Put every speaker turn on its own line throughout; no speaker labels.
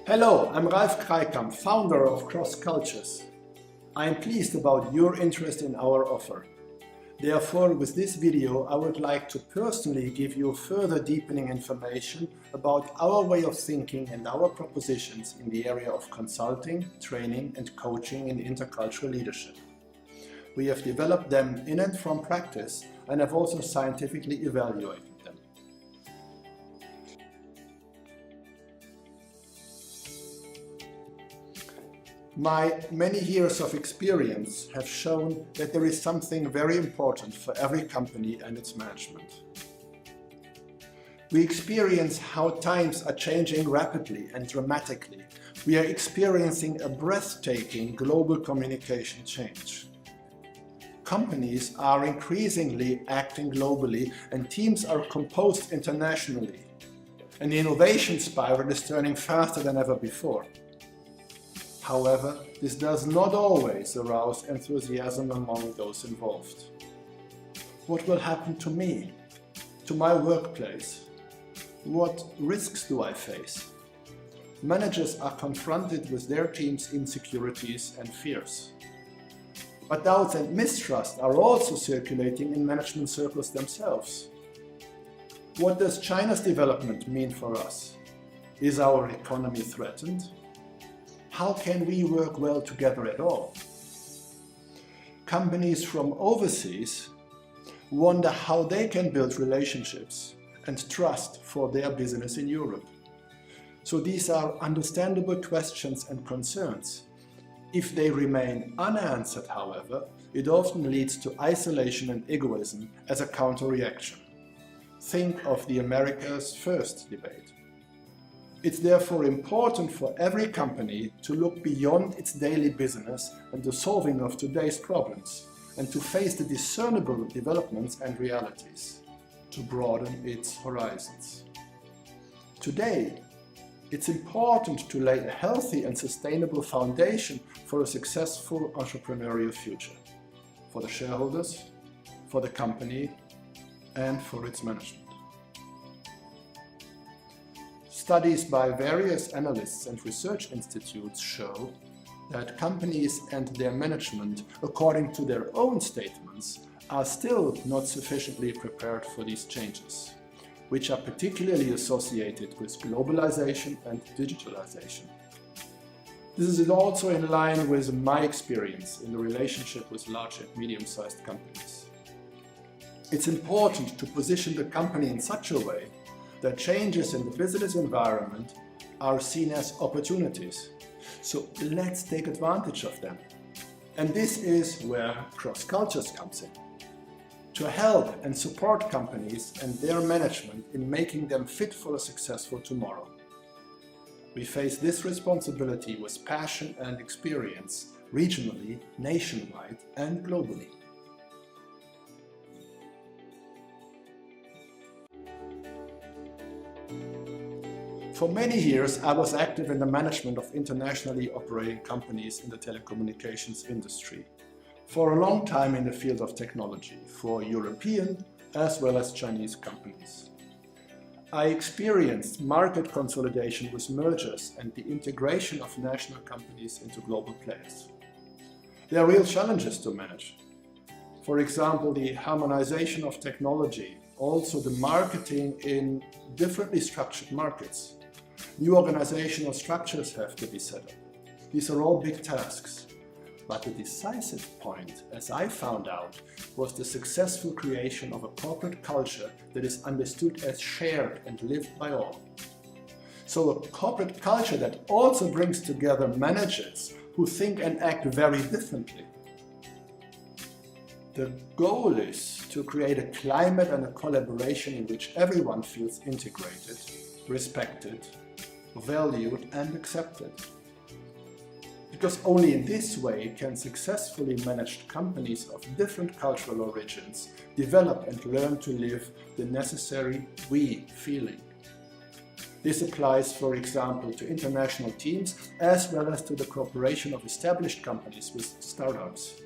Hello, I'm Ralf Kreikamp, founder of xCultures. I am pleased about your interest in our offer. Therefore, with this video, I would like to personally give you further deepening information about our way of thinking and our propositions in the area of consulting, training and coaching in intercultural leadership. We have developed them in and from practice and have also scientifically evaluated them. My many years of experience have shown that there is something very important for every company and its management. We experience how times are changing rapidly and dramatically. We are experiencing a breathtaking global communication change. Companies are increasingly acting globally and teams are composed internationally. And the innovation spiral is turning faster than ever before. However, this does not always arouse enthusiasm among those involved. What will happen to me? To my workplace? What risks do I face? Managers are confronted with their team's insecurities and fears. But doubts and mistrust are also circulating in management circles themselves. What does China's development mean for us? Is our economy threatened? How can we work well together at all? Companies from overseas wonder how they can build relationships and trust for their business in Europe. So these are understandable questions and concerns. If they remain unanswered, however, it often leads to isolation and egoism as a counter-reaction. Think of the America's First debate. It's therefore important for every company to look beyond its daily business and the solving of today's problems, and to face the discernible developments and realities, to broaden its horizons. Today, it's important to lay a healthy and sustainable foundation for a successful entrepreneurial future, for the shareholders, for the company, and for its management. Studies by various analysts and research institutes show that companies and their management, according to their own statements, are still not sufficiently prepared for these changes, which are particularly associated with globalization and digitalization. This is also in line with my experience in the relationship with large and medium-sized companies. It's important to position the company in such a way that changes in the business environment are seen as opportunities. So let's take advantage of them. And this is where xCultures comes in, to help and support companies and their management in making them fit for a successful tomorrow. We face this responsibility with passion and experience, regionally, nationwide and globally. For many years, I was active in the management of internationally operating companies in the telecommunications industry. For a long time in the field of technology, for European as well as Chinese companies. I experienced market consolidation with mergers and the integration of national companies into global players. There are real challenges to manage. For example, the harmonization of technology, also the marketing in differently structured markets. New organizational structures have to be set up. These are all big tasks. But the decisive point, as I found out, was the successful creation of a corporate culture that is understood as shared and lived by all. So a corporate culture that also brings together managers who think and act very differently. The goal is to create a climate and a collaboration in which everyone feels integrated, respected, valued and accepted. Because only in this way can successfully managed companies of different cultural origins develop and learn to live the necessary we feeling. This applies, for example, to international teams as well as to the cooperation of established companies with startups.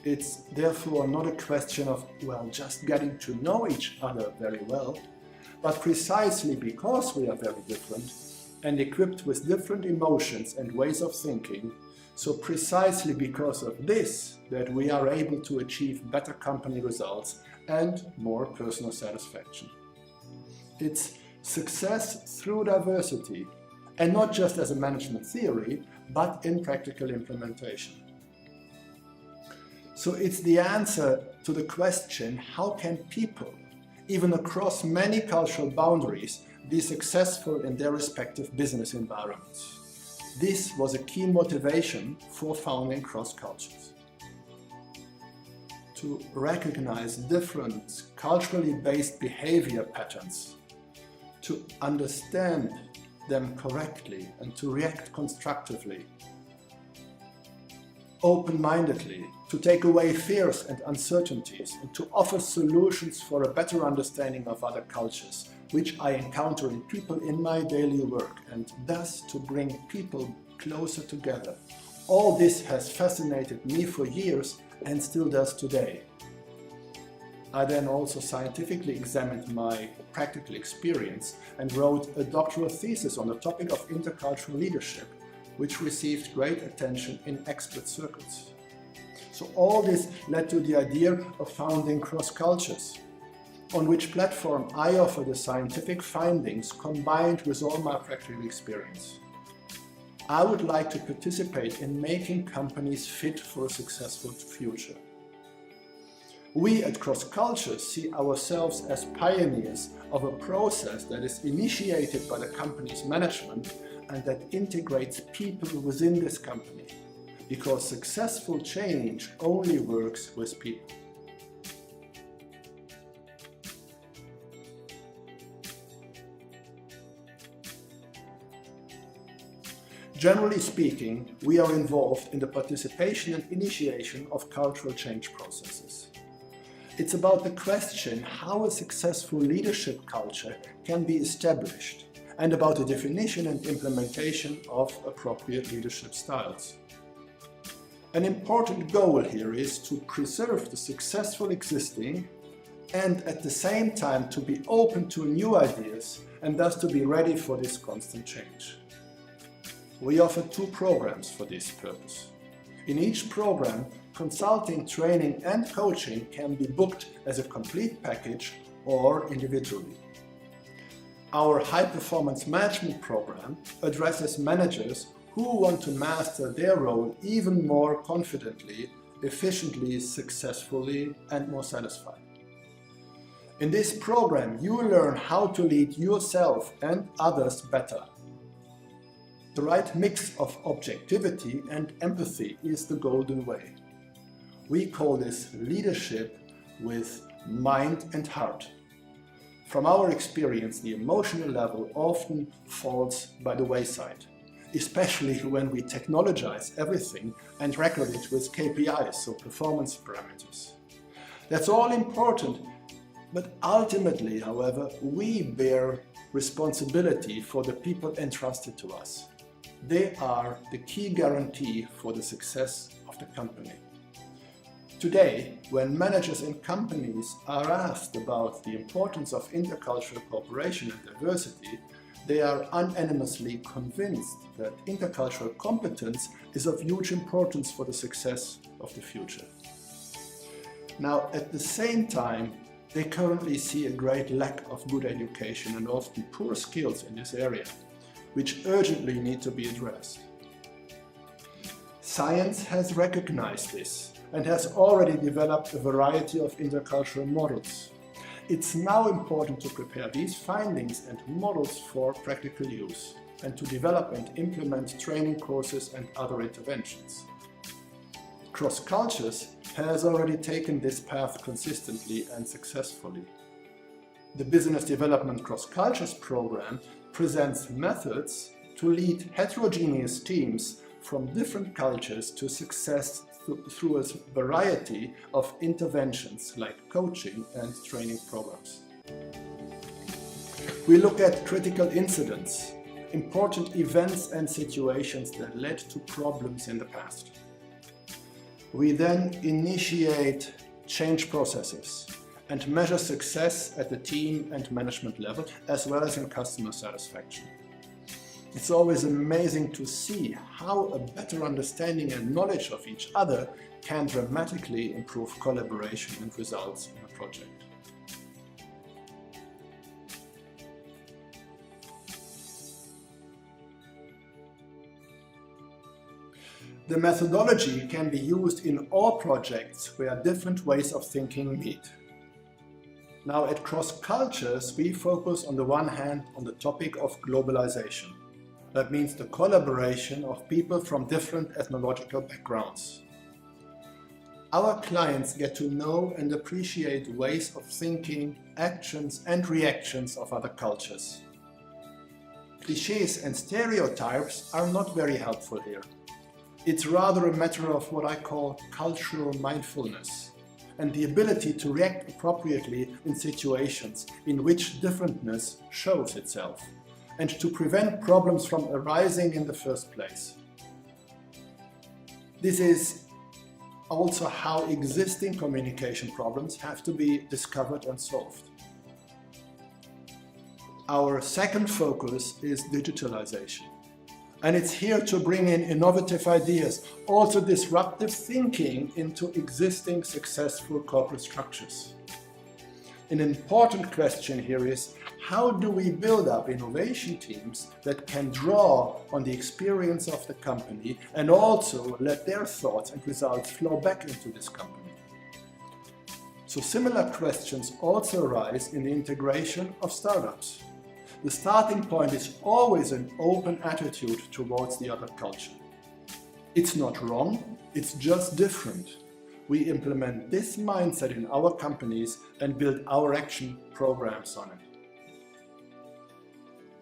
It's therefore not a question of, well, just getting to know each other very well, but precisely because we are very different, and equipped with different emotions and ways of thinking, so precisely because of this that we are able to achieve better company results and more personal satisfaction. It's success through diversity, and not just as a management theory, but in practical implementation. So it's the answer to the question, how can people, even across many cultural boundaries, be successful in their respective business environments? This was a key motivation for founding xCultures. To recognize different culturally based behavior patterns, to understand them correctly and to react constructively, open-mindedly, to take away fears and uncertainties, and to offer solutions for a better understanding of other cultures, which I encounter in people in my daily work, and thus to bring people closer together. All this has fascinated me for years and still does today. I then also scientifically examined my practical experience and wrote a doctoral thesis on the topic of intercultural leadership, which received great attention in expert circles. So all this led to the idea of founding xCultures, on which platform I offer the scientific findings combined with all my practical experience. I would like to participate in making companies fit for a successful future. We at xCultures see ourselves as pioneers of a process that is initiated by the company's management and that integrates people within this company, because successful change only works with people. Generally speaking, we are involved in the participation and initiation of cultural change processes. It's about the question how a successful leadership culture can be established, and about the definition and implementation of appropriate leadership styles. An important goal here is to preserve the successful existing and at the same time to be open to new ideas and thus to be ready for this constant change. We offer 2 programs for this purpose. In each program, consulting, training and coaching can be booked as a complete package or individually. Our high-performance management program addresses managers who want to master their role even more confidently, efficiently, successfully and more satisfied. In this program, you learn how to lead yourself and others better. The right mix of objectivity and empathy is the golden way. We call this leadership with mind and heart. From our experience, the emotional level often falls by the wayside, especially when we technologize everything and record it with KPIs, so performance parameters. That's all important, but ultimately, however, we bear responsibility for the people entrusted to us. They are the key guarantee for the success of the company. Today, when managers in companies are asked about the importance of intercultural cooperation and diversity, they are unanimously convinced that intercultural competence is of huge importance for the success of the future. Now, at the same time, they currently see a great lack of good education and often poor skills in this area, which urgently need to be addressed. Science has recognized this and has already developed a variety of intercultural models. It's now important to prepare these findings and models for practical use and to develop and implement training courses and other interventions. xCultures has already taken this path consistently and successfully. The Business Development xCultures program presents methods to lead heterogeneous teams from different cultures to success through a variety of interventions like coaching and training programs. We look at critical incidents, important events and situations that led to problems in the past. We then initiate change processes and measure success at the team and management level, as well as in customer satisfaction. It's always amazing to see how a better understanding and knowledge of each other can dramatically improve collaboration and results in a project. The methodology can be used in all projects where different ways of thinking meet. Now at xCultures, we focus on the one hand on the topic of globalization. That means the collaboration of people from different ethnological backgrounds. Our clients get to know and appreciate ways of thinking, actions and reactions of other cultures. Clichés and stereotypes are not very helpful here. It's rather a matter of what I call cultural mindfulness and the ability to react appropriately in situations in which differentness shows itself and to prevent problems from arising in the first place. This is also how existing communication problems have to be discovered and solved. Our second focus is digitalization. And it's here to bring in innovative ideas, also disruptive thinking into existing successful corporate structures. An important question here is, how do we build up innovation teams that can draw on the experience of the company and also let their thoughts and results flow back into this company? So similar questions also arise in the integration of startups. The starting point is always an open attitude towards the other culture. It's not wrong, it's just different. We implement this mindset in our companies and build our action programs on it.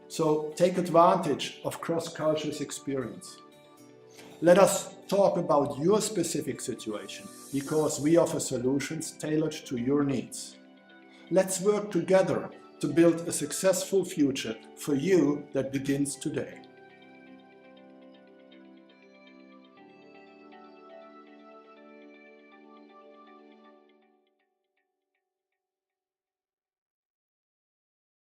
So take advantage of xCultures experience. Let us talk about your specific situation, because we offer solutions tailored to your needs. Let's work together to build a successful future for you that begins today.